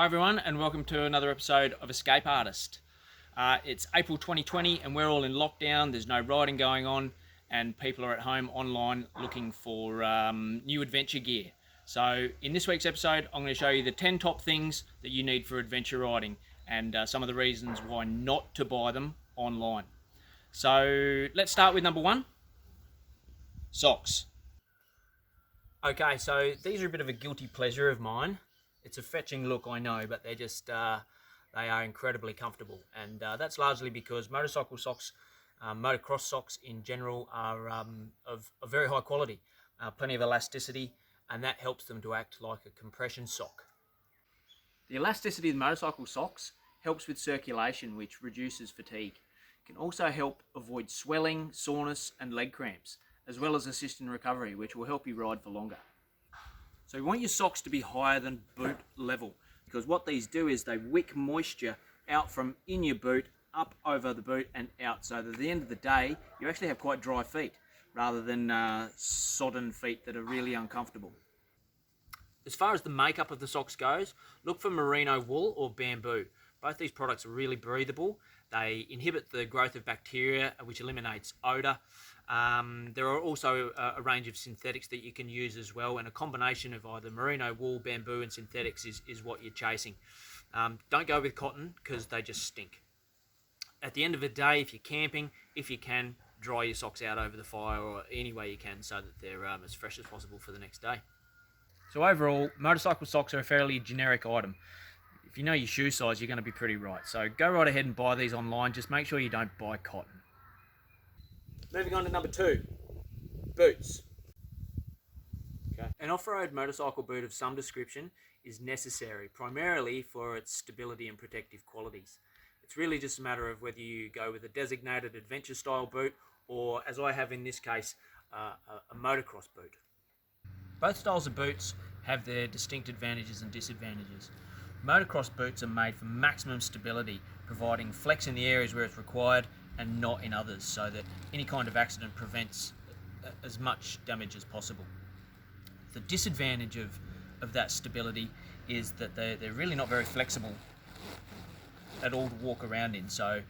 Hi everyone, and welcome to another episode of EscapeArtist. It's April 2020 and we're all in lockdown. There's no riding going on and people are at home online looking for new adventure gear. So in this week's episode, I'm going to show you the 10 top things that you need for adventure riding and some of the reasons why not to buy them online. So let's start with number one, socks. Okay, so these are a bit of a guilty pleasure of mine. It's a fetching look, I know, but they're just, they are incredibly comfortable. And that's largely because motorcycle socks, motocross socks in general, are of very high quality, plenty of elasticity, and that helps them to act like a compression sock. The elasticity of the motorcycle socks helps with circulation, which reduces fatigue. It can also help avoid swelling, soreness, and leg cramps, as well as assist in recovery, which will help you ride for longer. So you want your socks to be higher than boot level, because what these do is they wick moisture out from in your boot, up over the boot and out, so that at the end of the day you actually have quite dry feet rather than sodden feet that are really uncomfortable. As far as the makeup of the socks goes, look for merino wool or bamboo. Both these products are really breathable. They inhibit the growth of bacteria, which eliminates odour. There are also a range of synthetics that you can use as well, and a combination of either merino wool, bamboo and synthetics is what you're chasing. Don't go with cotton because they just stink. At the end of the day, if you're camping, if you can, dry your socks out over the fire or any way you can so that they're as fresh as possible for the next day. So overall, motorcycle socks are a fairly generic item. If you know your shoe size, you're going to be pretty right. So go right ahead and buy these online. Just make sure you don't buy cotton. Moving on to number two, boots. Okay. An off-road motorcycle boot of some description is necessary, primarily for its stability and protective qualities. It's really just a matter of whether you go with a designated adventure style boot or, as I have in this case, a motocross boot. Both styles of boots have their distinct advantages and disadvantages. Motocross boots are made for maximum stability, providing flex in the areas where it's required and not in others, so that any kind of accident prevents as much damage as possible. The disadvantage of that stability is that they're really not very flexible at all to walk around in. So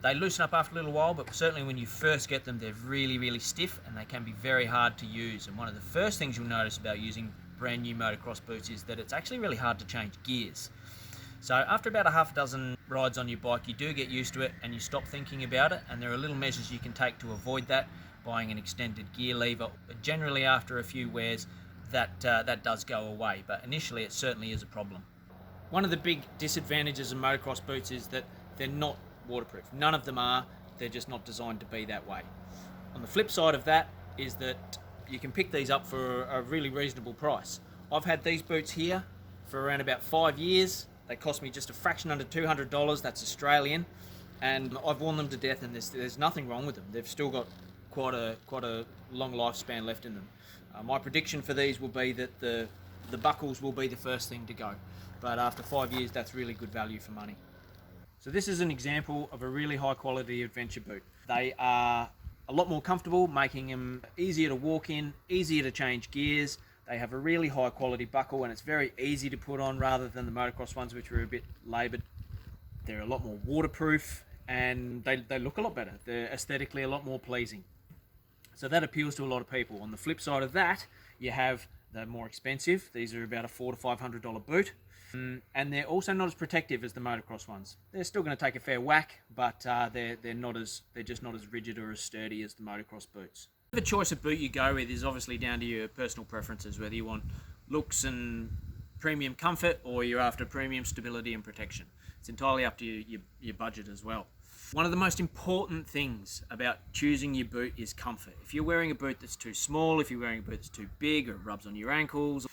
they loosen up after a little while, but certainly when you first get them, they're really, really stiff and they can be very hard to use. And one of the first things you'll notice about using brand new motocross boots is that it's actually really hard to change gears. So after about a half dozen rides on your bike, you do get used to it and you stop thinking about it, and there are little measures you can take to avoid that, buying an extended gear lever. Generally after a few wears, that does go away, but initially it certainly is a problem. One of the big disadvantages of motocross boots is that they're not waterproof. None of them are. They're just not designed to be that way. On the flip side of that is that you can pick these up for a really reasonable price. I've had these boots here for around about 5 years. They cost me just a fraction under $200, that's Australian, and I've worn them to death, and there's nothing wrong with them. They've still got quite a long lifespan left in them. My prediction for these will be that the buckles will be the first thing to go, but after 5 years, that's really good value for money. So this is an example of a really high quality adventure boot. They are a lot more comfortable, making them easier to walk in, easier to change gears. They have a really high quality buckle and it's very easy to put on rather than the motocross ones, which are a bit laboured. They're a lot more waterproof and they look a lot better. They're aesthetically a lot more pleasing. So that appeals to a lot of people. On the flip side of that, you have the more expensive. These are about a $400 to $500 boot. And they're also not as protective as the motocross ones. They're still going to take a fair whack, but they're just not as rigid or as sturdy as the motocross boots. The choice of boot you go with is obviously down to your personal preferences, whether you want looks and premium comfort or you're after premium stability and protection. It's entirely up to your budget as well. One of the most important things about choosing your boot is comfort. If you're wearing a boot that's too small, if you're wearing a boot that's too big or it rubs on your ankles,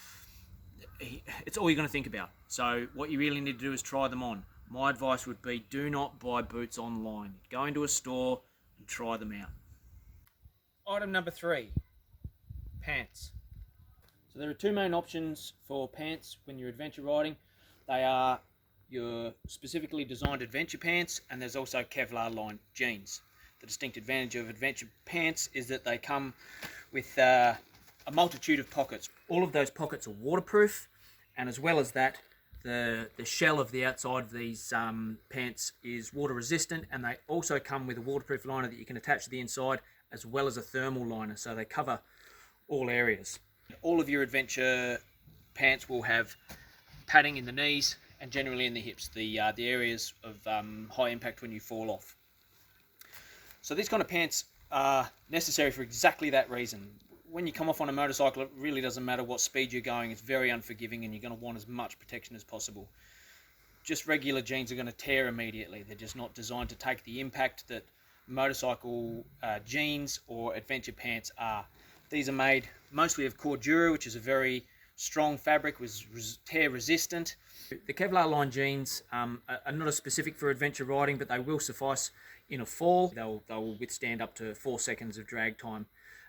it's all you're going to think about. So what you really need to do is try them on. My advice would be do not buy boots online. Go into a store and try them out. Item number 3, pants. So there are two main options for pants when you're adventure riding. They are your specifically designed adventure pants, and there's also Kevlar lined jeans. The distinct advantage of adventure pants is that they come with a multitude of pockets. All of those pockets are waterproof, and as well as that, The shell of the outside of these pants is water resistant, and they also come with a waterproof liner that you can attach to the inside, as well as a thermal liner, so they cover all areas. All of your adventure pants will have padding in the knees and generally in the hips, the areas of high impact when you fall off. So these kind of pants are necessary for exactly that reason. When you come off on a motorcycle, it really doesn't matter what speed you're going. It's very unforgiving, and you're going to want as much protection as possible. Just regular jeans are going to tear immediately. They're just not designed to take the impact that motorcycle jeans or adventure pants are. These are made mostly of cordura, which is a very strong fabric, was tear resistant. The Kevlar line jeans are not as specific for adventure riding, but they will suffice in a fall. They'll withstand up to 4 seconds of drag time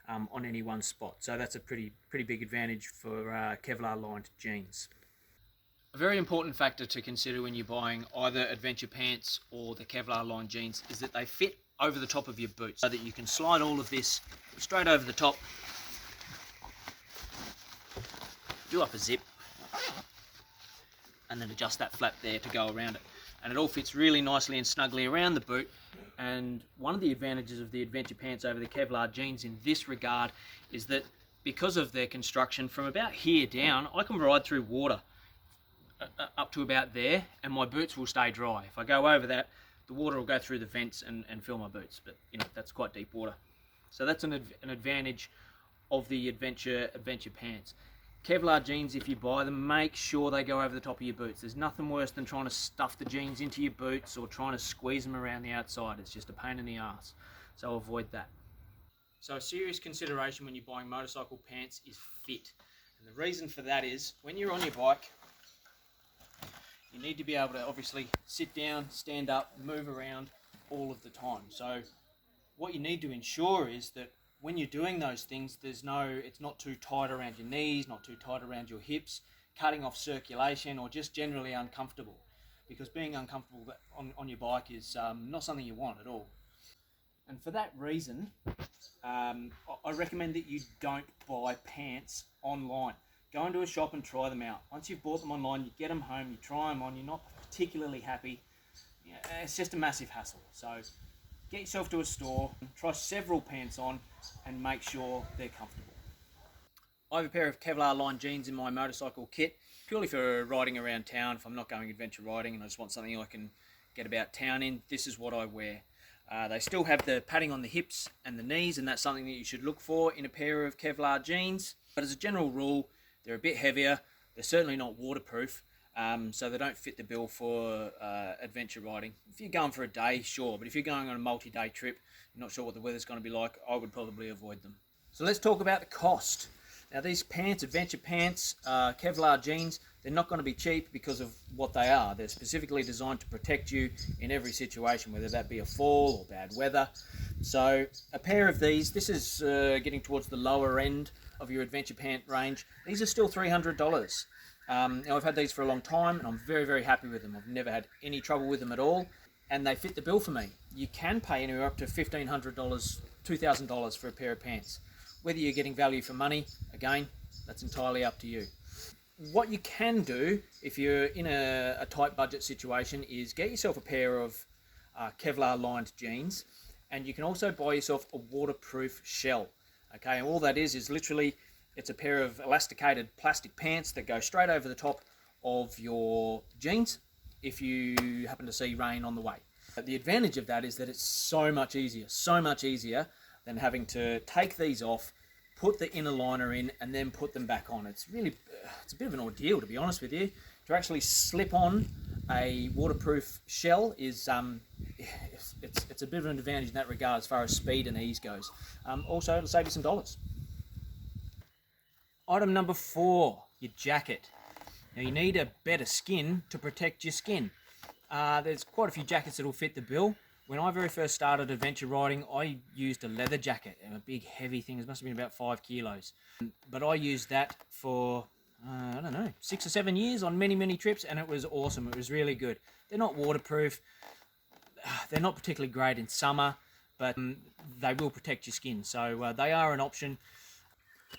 on any one spot. So that's a pretty big advantage for Kevlar lined jeans. A very important factor to consider when you're buying either adventure pants or the Kevlar line jeans is that they fit over the top of your boots, so that you can slide all of this straight over the top, do up a zip, and then adjust that flap there to go around it. And it all fits really nicely and snugly around the boot. And one of the advantages of the adventure pants over the Kevlar jeans in this regard is that because of their construction, from about here down, I can ride through water up to about there, and my boots will stay dry. If I go over that, the water will go through the vents and fill my boots, but you know, that's quite deep water. So that's an advantage of the adventure pants. Kevlar jeans, if you buy them, make sure they go over the top of your boots. There's nothing worse than trying to stuff the jeans into your boots or trying to squeeze them around the outside. It's just a pain in the ass, so avoid that. So a serious consideration when you're buying motorcycle pants is fit. And the reason for that is, when you're on your bike, you need to be able to obviously sit down, stand up, move around all of the time. So what you need to ensure is that when you're doing those things, it's not too tight around your knees, not too tight around your hips, cutting off circulation, or just generally uncomfortable. Because being uncomfortable on your bike is not something you want at all. And for that reason, I recommend that you don't buy pants online. Go into a shop and try them out. Once you've bought them online, you get them home, you try them on, you're not particularly happy. It's just a massive hassle. So get yourself to a store, try several pants on, and make sure they're comfortable. I have a pair of Kevlar line jeans in my motorcycle kit, purely for riding around town. If I'm not going adventure riding and I just want something I can get about town in, this is what I wear. They still have the padding on the hips and the knees, and that's something that you should look for in a pair of Kevlar jeans. But as a general rule, they're a bit heavier. They're certainly not waterproof, so they don't fit the bill for adventure riding. If you're going for a day, sure, but if you're going on a multi-day trip, you're not sure what the weather's going to be like, I would probably avoid them. So let's talk about the cost. Now these pants, adventure pants, Kevlar jeans, they're not going to be cheap because of what they are. They're specifically designed to protect you in every situation, whether that be a fall or bad weather. So a pair of these, this is getting towards the lower end of your adventure pant range. These are still $300. Now I've had these for a long time and I'm very happy with them. I've never had any trouble with them at all, and they fit the bill for me. You can pay anywhere up to $1,500, $2,000 for a pair of pants. Whether you're getting value for money, again, that's entirely up to you. What you can do if you're in a tight budget situation is get yourself a pair of Kevlar lined jeans, and you can also buy yourself a waterproof shell. Okay, and all that is literally, it's a pair of elasticated plastic pants that go straight over the top of your jeans if you happen to see rain on the way. The advantage of that is that it's so much easier than having to take these off, put the inner liner in, and then put them back on. It's a bit of an ordeal, to be honest with you. To actually slip on a waterproof shell is it's a bit of an advantage in that regard as far as speed and ease goes. Also, it'll save you some dollars. Item number 4, your jacket. Now you need a better skin to protect your skin. There's quite a few jackets that will fit the bill. When I very first started adventure riding, I used a leather jacket, a big heavy thing. It must have been about 5 kilos. But I used that for, I don't know, 6 or 7 years on many trips, and it was awesome. It was really good. They're not waterproof. They're not particularly great in summer, but they will protect your skin. So they are an option.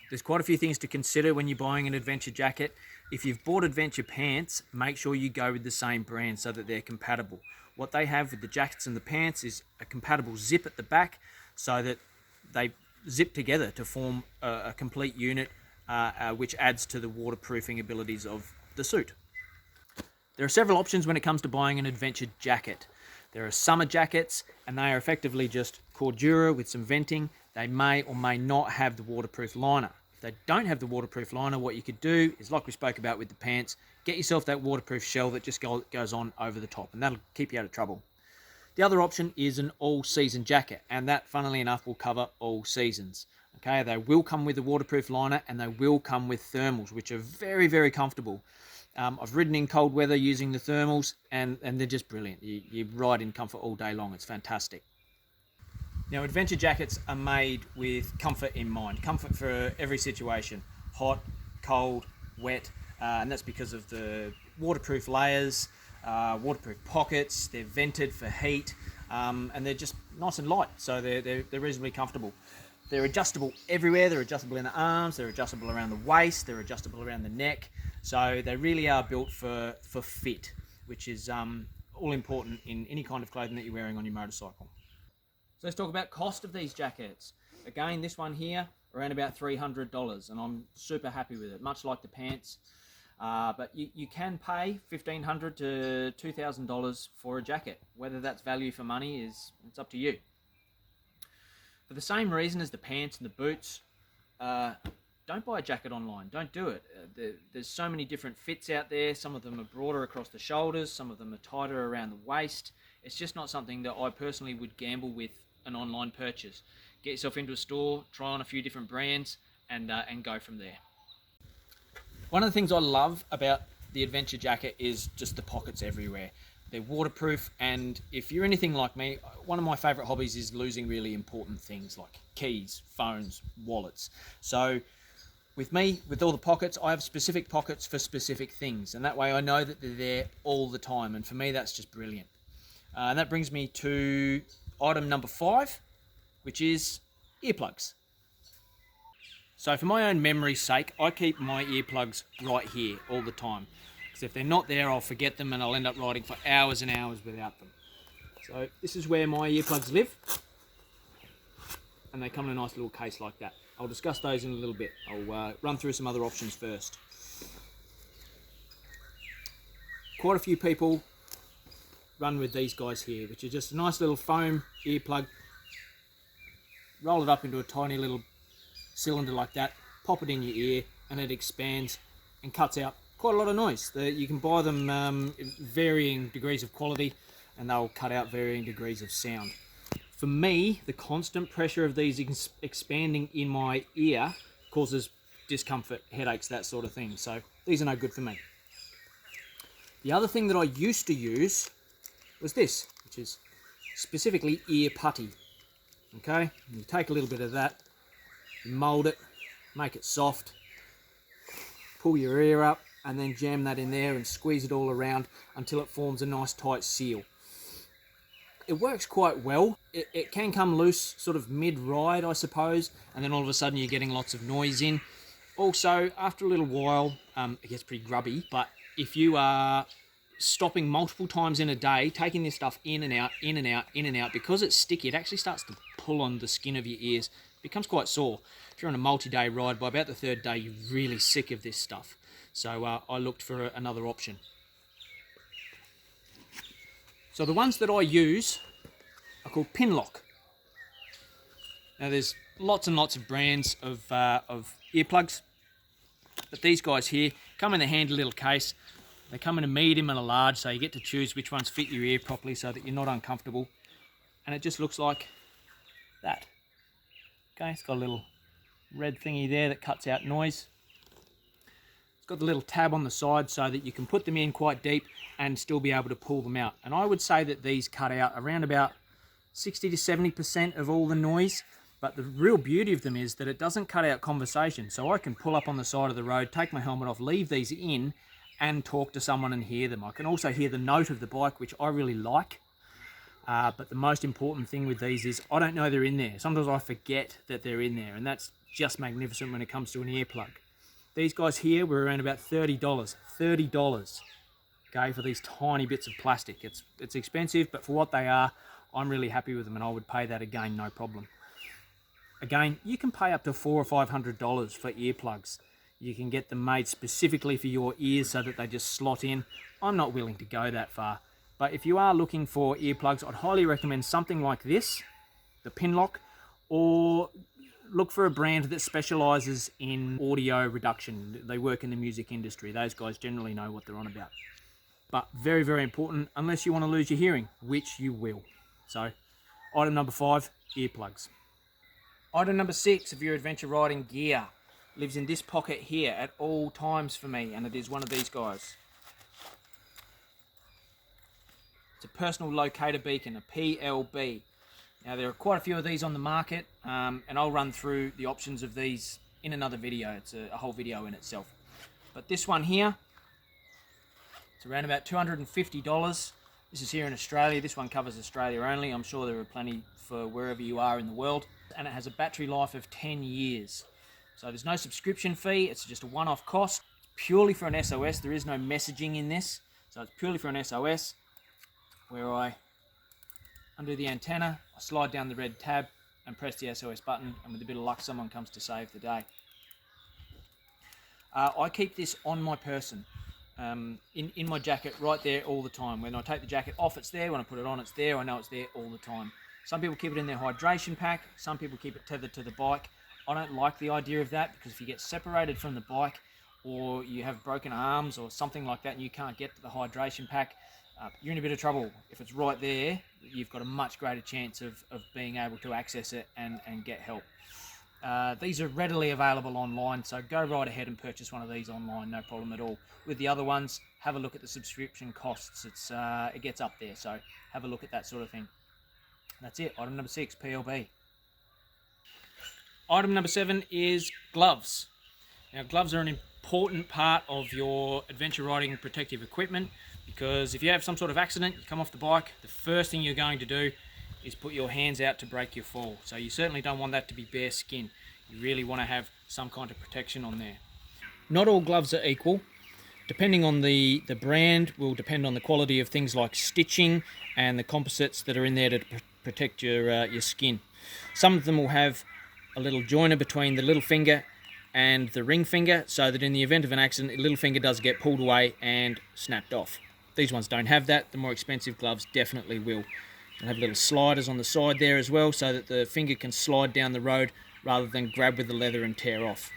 There's quite a few things to consider when you're buying an adventure jacket. If you've bought adventure pants, make sure you go with the same brand so that they're compatible. What they have with the jackets and the pants is a compatible zip at the back so that they zip together to form a complete unit, which adds to the waterproofing abilities of the suit. There are several options when it comes to buying an adventure jacket. There are summer jackets, and they are effectively just Cordura with some venting. They may or may not have the waterproof liner. If they don't have the waterproof liner, what you could do is, like we spoke about with the pants, get yourself that waterproof shell that just goes on over the top, and that'll keep you out of trouble. The other option is an all-season jacket, and that, funnily enough, will cover all seasons. Okay, they will come with a waterproof liner, and they will come with thermals, which are very, very comfortable. I've ridden in cold weather using the thermals, and they're just brilliant. You ride in comfort all day long. It's fantastic. Now, adventure jackets are made with comfort in mind. Comfort for every situation. Hot, cold, wet, and that's because of the waterproof layers, waterproof pockets. They're vented for heat, and they're just nice and light, so they're reasonably comfortable. They're adjustable everywhere. They're adjustable in the arms, they're adjustable around the waist, they're adjustable around the neck. So they really are built for fit, which is all important in any kind of clothing that you're wearing on your motorcycle. So let's talk about cost of these jackets. Again, this one here, around about $300, and I'm super happy with it, much like the pants. But you can pay $1,500 to $2,000 for a jacket. Whether that's value for money it's up to you. For the same reason as the pants and the boots, don't buy a jacket online. Don't do it. There's so many different fits out there. Some of them are broader across the shoulders. Some of them are tighter around the waist. It's just not something that I personally would gamble with an online purchase. Get yourself into a store, try on a few different brands, and go from there. One of the things I love about the adventure jacket is just the pockets everywhere. They're waterproof, and if you're anything like me, one of my favorite hobbies is losing really important things like keys, phones, wallets. So with me, with all the pockets, I have specific pockets for specific things, and that way I know that they're there all the time, and for me that's just brilliant. And that brings me to item number 5, which is earplugs. So for my own memory's sake, I keep my earplugs right here all the time. Because if they're not there, I'll forget them and I'll end up riding for hours and hours without them. So this is where my earplugs live. And they come in a nice little case like that. I'll discuss those in a little bit. I'll run through some other options first. Quite a few people run with these guys here, which are just a nice little foam earplug. Roll it up into a tiny little cylinder like that, pop it in your ear, and it expands and cuts out quite a lot of noise. You can buy them in varying degrees of quality, and they'll cut out varying degrees of sound. For me, the constant pressure of these expanding in my ear causes discomfort, headaches, that sort of thing. So these are no good for me. The other thing that I used to use was this, which is specifically ear putty. Okay, you take a little bit of that, you mold it, make it soft, pull your ear up, and then jam that in there and squeeze it all around until it forms a nice tight seal. It works quite well. It can come loose sort of mid-ride, I suppose, and then all of a sudden you're getting lots of noise in. Also, after a little while, it gets pretty grubby, but if you are stopping multiple times in a day, taking this stuff in and out, in and out, in and out, because it's sticky, it actually starts to pull on the skin of your ears. It becomes quite sore. If you're on a multi-day ride, by about the 3rd day, you're really sick of this stuff. So I looked for another option. So the ones that I use are called Pinlock. Now there's lots and lots of brands of earplugs, but these guys here come in a handy little case. They come in a medium and a large, so you get to choose which ones fit your ear properly so that you're not uncomfortable. And it just looks like that. Okay, it's got a little red thingy there that cuts out noise. It's got the little tab on the side so that you can put them in quite deep and still be able to pull them out. And I would say that these cut out around about 60 to 70% of all the noise. But the real beauty of them is that it doesn't cut out conversation. So I can pull up on the side of the road, take my helmet off, leave these in, and talk to someone and hear them. I can also hear the note of the bike, which I really like. But the most important thing with these is I don't know they're in there. Sometimes I forget that they're in there, and that's just magnificent when it comes to an earplug. These guys here were around about $30. $30, okay, for these tiny bits of plastic. It's expensive, but for what they are, I'm really happy with them, and I would pay that again, no problem. Again, you can pay up to $400 or $500 for earplugs. You can get them made specifically for your ears so that they just slot in. I'm not willing to go that far. But if you are looking for earplugs, I'd highly recommend something like this, the Pinlock, or look for a brand that specializes in audio reduction. They work in the music industry. Those guys generally know what they're on about. But very, very important, unless you want to lose your hearing, which you will. So, item number 5, earplugs. Item number 6 of your adventure riding gear lives in this pocket here at all times for me, and it is one of these guys. It's a personal locator beacon, a PLB. Now there are quite a few of these on the market, and I'll run through the options of these in another video. It's a whole video in itself. But this one here, it's around about $250. This is here in Australia. This one covers Australia only. I'm sure there are plenty for wherever you are in the world. And it has a battery life of 10 years. So there's no subscription fee. It's just a one-off cost. It's purely for an SOS. There is no messaging in this. So it's purely for an SOS, where I undo the antenna, I slide down the red tab and press the SOS button, and with a bit of luck someone comes to save the day. I keep this on my person, in my jacket right there all the time. When I take the jacket off, it's there. When I put it on, it's there. I know it's there all the time. Some people keep it in their hydration pack. Some people keep it tethered to the bike. I don't like the idea of that, because if you get separated from the bike, or you have broken arms or something like that and you can't get to the hydration pack, you're in a bit of trouble. If it's right there, you've got a much greater chance of being able to access it and get help. These are readily available online, so go right ahead and purchase one of these online, no problem at all. With the other ones, have a look at the subscription costs. It gets up there, so have a look at that sort of thing. That's it. Item number 6, PLB. Item number 7 is gloves. Now, gloves are an important part of your adventure riding protective equipment, because if you have some sort of accident, you come off the bike, the first thing you're going to do is put your hands out to break your fall. So you certainly don't want that to be bare skin. You really want to have some kind of protection on there. Not all gloves are equal. Depending on the brand will depend on the quality of things like stitching and the composites that are in there to protect your skin. Some of them will have a little joiner between the little finger and the ring finger, so that in the event of an accident, the little finger does get pulled away and snapped off. These ones don't have that. The more expensive gloves definitely will. They'll have little sliders on the side there as well, so that the finger can slide down the road rather than grab with the leather and tear off.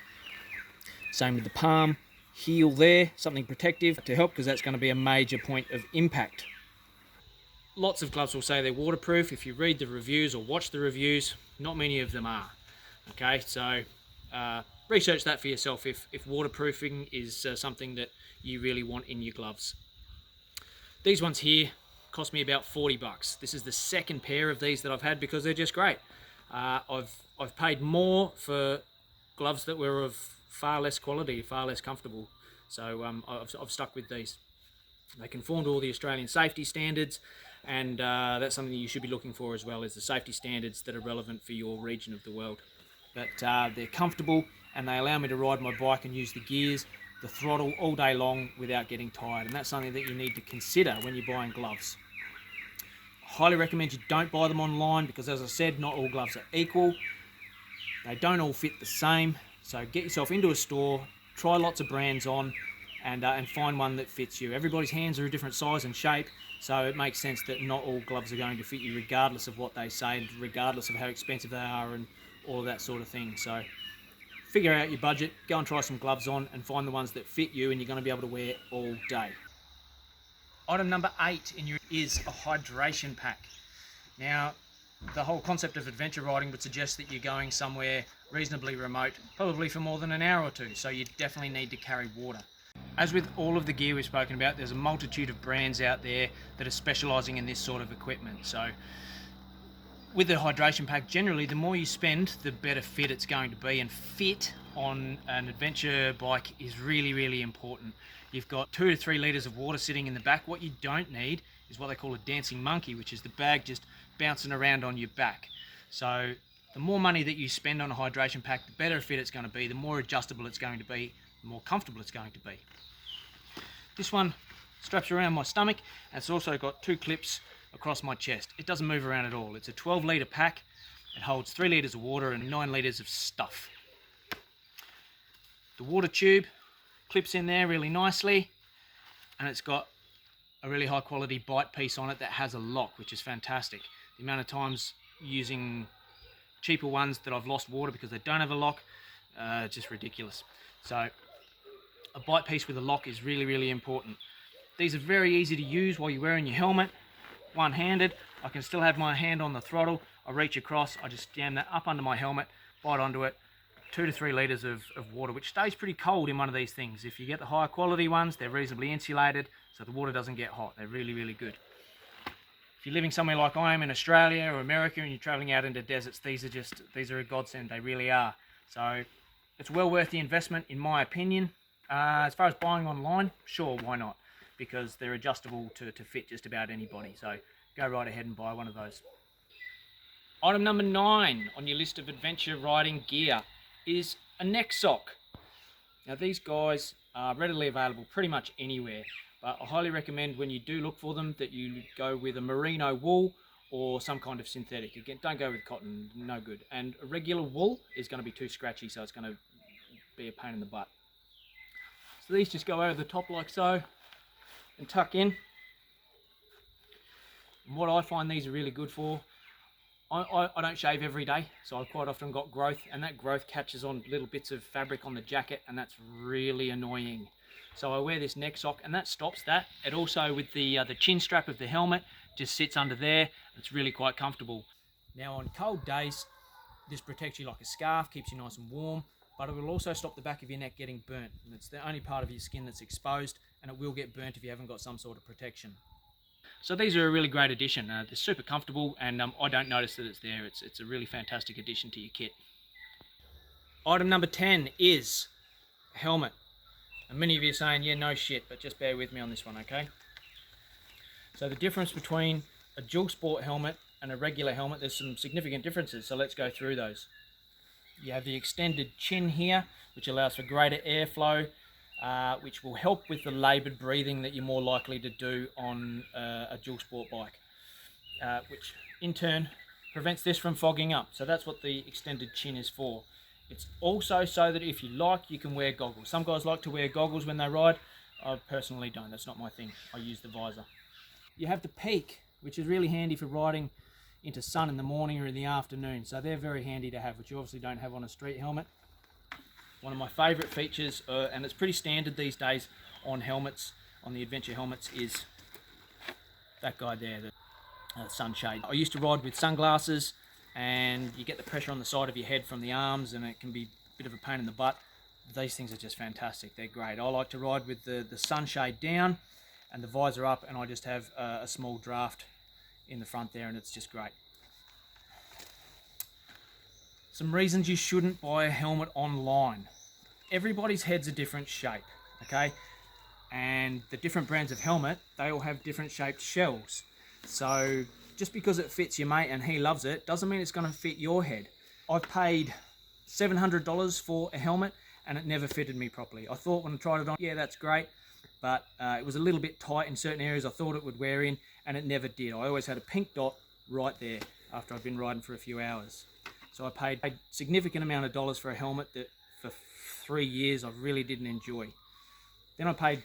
Same with the palm, heel there, something protective to help, because that's going to be a major point of impact. Lots of gloves will say they're waterproof. If you read the reviews or watch the reviews, not many of them are. Okay, so research that for yourself if waterproofing is something that you really want in your gloves. These ones here cost me about $40. This is the second pair of these that I've had, because they're just great. I've paid more for gloves that were of far less quality, far less comfortable. So I've stuck with these. They conform to all the Australian safety standards, and that's something that you should be looking for as well, is the safety standards that are relevant for your region of the world. But they're comfortable, and they allow me to ride my bike and use the gears, the throttle all day long without getting tired, and that's something that you need to consider when you're buying gloves. I highly recommend you don't buy them online, because as I said, not all gloves are equal. They don't all fit the same, so get yourself into a store, try lots of brands on, and find one that fits you. Everybody's hands are a different size and shape, so it makes sense that not all gloves are going to fit you regardless of what they say, and regardless of how expensive they are and all of that sort of thing. So figure out your budget, go and try some gloves on and find the ones that fit you and you're going to be able to wear all day. Item number 8 is a hydration pack. Now, the whole concept of adventure riding would suggest that you're going somewhere reasonably remote, probably for more than an hour or two, so you definitely need to carry water. As with all of the gear we've spoken about, there's a multitude of brands out there that are specialising in this sort of equipment. So with the hydration pack, generally the more you spend, the better fit it's going to be, and fit on an adventure bike is really, really important. You've got 2 to 3 litres of water sitting in the back. What you don't need is what they call a dancing monkey, which is the bag just bouncing around on your back. So the more money that you spend on a hydration pack, the better fit it's going to be, the more adjustable it's going to be, the more comfortable it's going to be. This one straps around my stomach, and it's also got 2 clips across my chest. It doesn't move around at all. It's a 12-litre pack. It holds 3 litres of water and 9 litres of stuff. The water tube clips in there really nicely, and it's got a really high quality bite piece on it that has a lock, which is fantastic. The amount of times using cheaper ones that I've lost water because they don't have a lock, just ridiculous. So a bite piece with a lock is really, really important. These are very easy to use while you're wearing your helmet, one-handed. I can still have my hand on the throttle. I reach across, I just jam that up under my helmet, bite onto it, 2 to 3 litres of water, which stays pretty cold in one of these things. If you get the higher quality ones, they're reasonably insulated, so the water doesn't get hot. They're really, really good. If you're living somewhere like I am in Australia or America and you're travelling out into deserts, these are a godsend. They really are. So it's well worth the investment, in my opinion. As far as buying online, sure, why not? Because they're adjustable to fit just about anybody. So go right ahead and buy one of those. Item number 9 on your list of adventure riding gear is a neck sock. Now these guys are readily available pretty much anywhere, but I highly recommend when you do look for them that you go with a merino wool or some kind of synthetic. Again, don't go with cotton, no good. And a regular wool is going to be too scratchy, so it's going to be a pain in the butt. So these just go over the top like so and tuck in. And what I find these are really good for, I don't shave every day, so I've quite often got growth, and that growth catches on little bits of fabric on the jacket, and that's really annoying. So I wear this neck sock, and that stops that. It also, with the chin strap of the helmet, just sits under there. It's really quite comfortable. Now on cold days, this protects you like a scarf, keeps you nice and warm, but it will also stop the back of your neck getting burnt. And it's the only part of your skin that's exposed, and it will get burnt if you haven't got some sort of protection. So these are a really great addition. They're super comfortable, and I don't notice that it's there. It's a really fantastic addition to your kit. Item number 10 is a helmet. And many of you are saying, yeah, no shit, but just bear with me on this one, okay? So the difference between a dual sport helmet and a regular helmet, there's some significant differences, so let's go through those. You have the extended chin here, which allows for greater airflow, which will help with the laboured breathing that you're more likely to do on a dual sport bike, which in turn prevents this from fogging up. So that's what the extended chin is for. It's also so that if you like, you can wear goggles. Some guys like to wear goggles when they ride. I personally don't. That's not my thing. I use the visor. You have the peak, which is really handy for riding into sun in the morning or in the afternoon. So they're very handy to have, which you obviously don't have on a street helmet. One of my favourite features, and it's pretty standard these days on helmets, on the adventure helmets, is that guy there, the sunshade. I used to ride with sunglasses, and you get the pressure on the side of your head from the arms, and it can be a bit of a pain in the butt. These things are just fantastic. They're great. I like to ride with the sunshade down and the visor up, and I just have a small draft in the front there, and it's just great. Some reasons you shouldn't buy a helmet online. Everybody's head's a different shape, okay? And the different brands of helmet, they all have different shaped shells. So just because it fits your mate and he loves it, doesn't mean it's gonna fit your head. I've paid $700 for a helmet and it never fitted me properly. I thought when I tried it on, yeah, that's great, but it was a little bit tight in certain areas I thought it would wear in, and it never did. I always had a pink dot right there after I've been riding for a few hours. So I paid a significant amount of dollars for a helmet that for 3 years I really didn't enjoy. Then I paid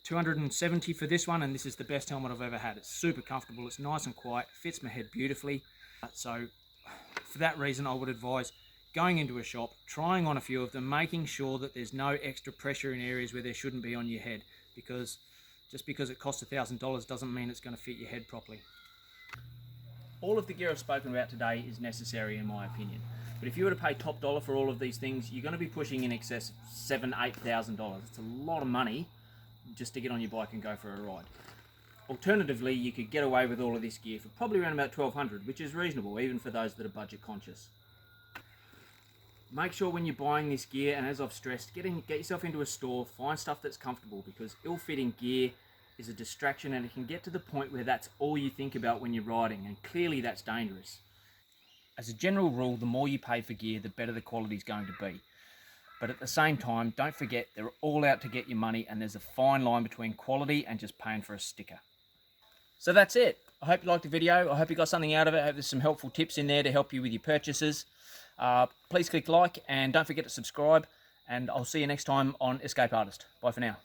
$270 for this one, and this is the best helmet I've ever had. It's super comfortable, it's nice and quiet, fits my head beautifully. So for that reason, I would advise going into a shop, trying on a few of them, making sure that there's no extra pressure in areas where there shouldn't be on your head, because just because it costs $1,000 doesn't mean it's going to fit your head properly. All of the gear I've spoken about today is necessary in my opinion. But if you were to pay top dollar for all of these things, you're going to be pushing in excess of $7,000 to $8,000. It's a lot of money just to get on your bike and go for a ride. Alternatively, you could get away with all of this gear for probably around about $1,200, which is reasonable even for those that are budget conscious. Make sure when you're buying this gear, and as I've stressed, get yourself into a store, find stuff that's comfortable, because ill-fitting gear is a distraction, and it can get to the point where that's all you think about when you're riding, and clearly that's dangerous. As a general rule, the more you pay for gear, the better the quality is going to be. But at the same time, don't forget they're all out to get your money, and there's a fine line between quality and just paying for a sticker. So that's it. I hope you liked the video. I hope you got something out of it. I hope there's some helpful tips in there to help you with your purchases. Please click like and don't forget to subscribe, and I'll see you next time on EscapeArtist. Bye for now.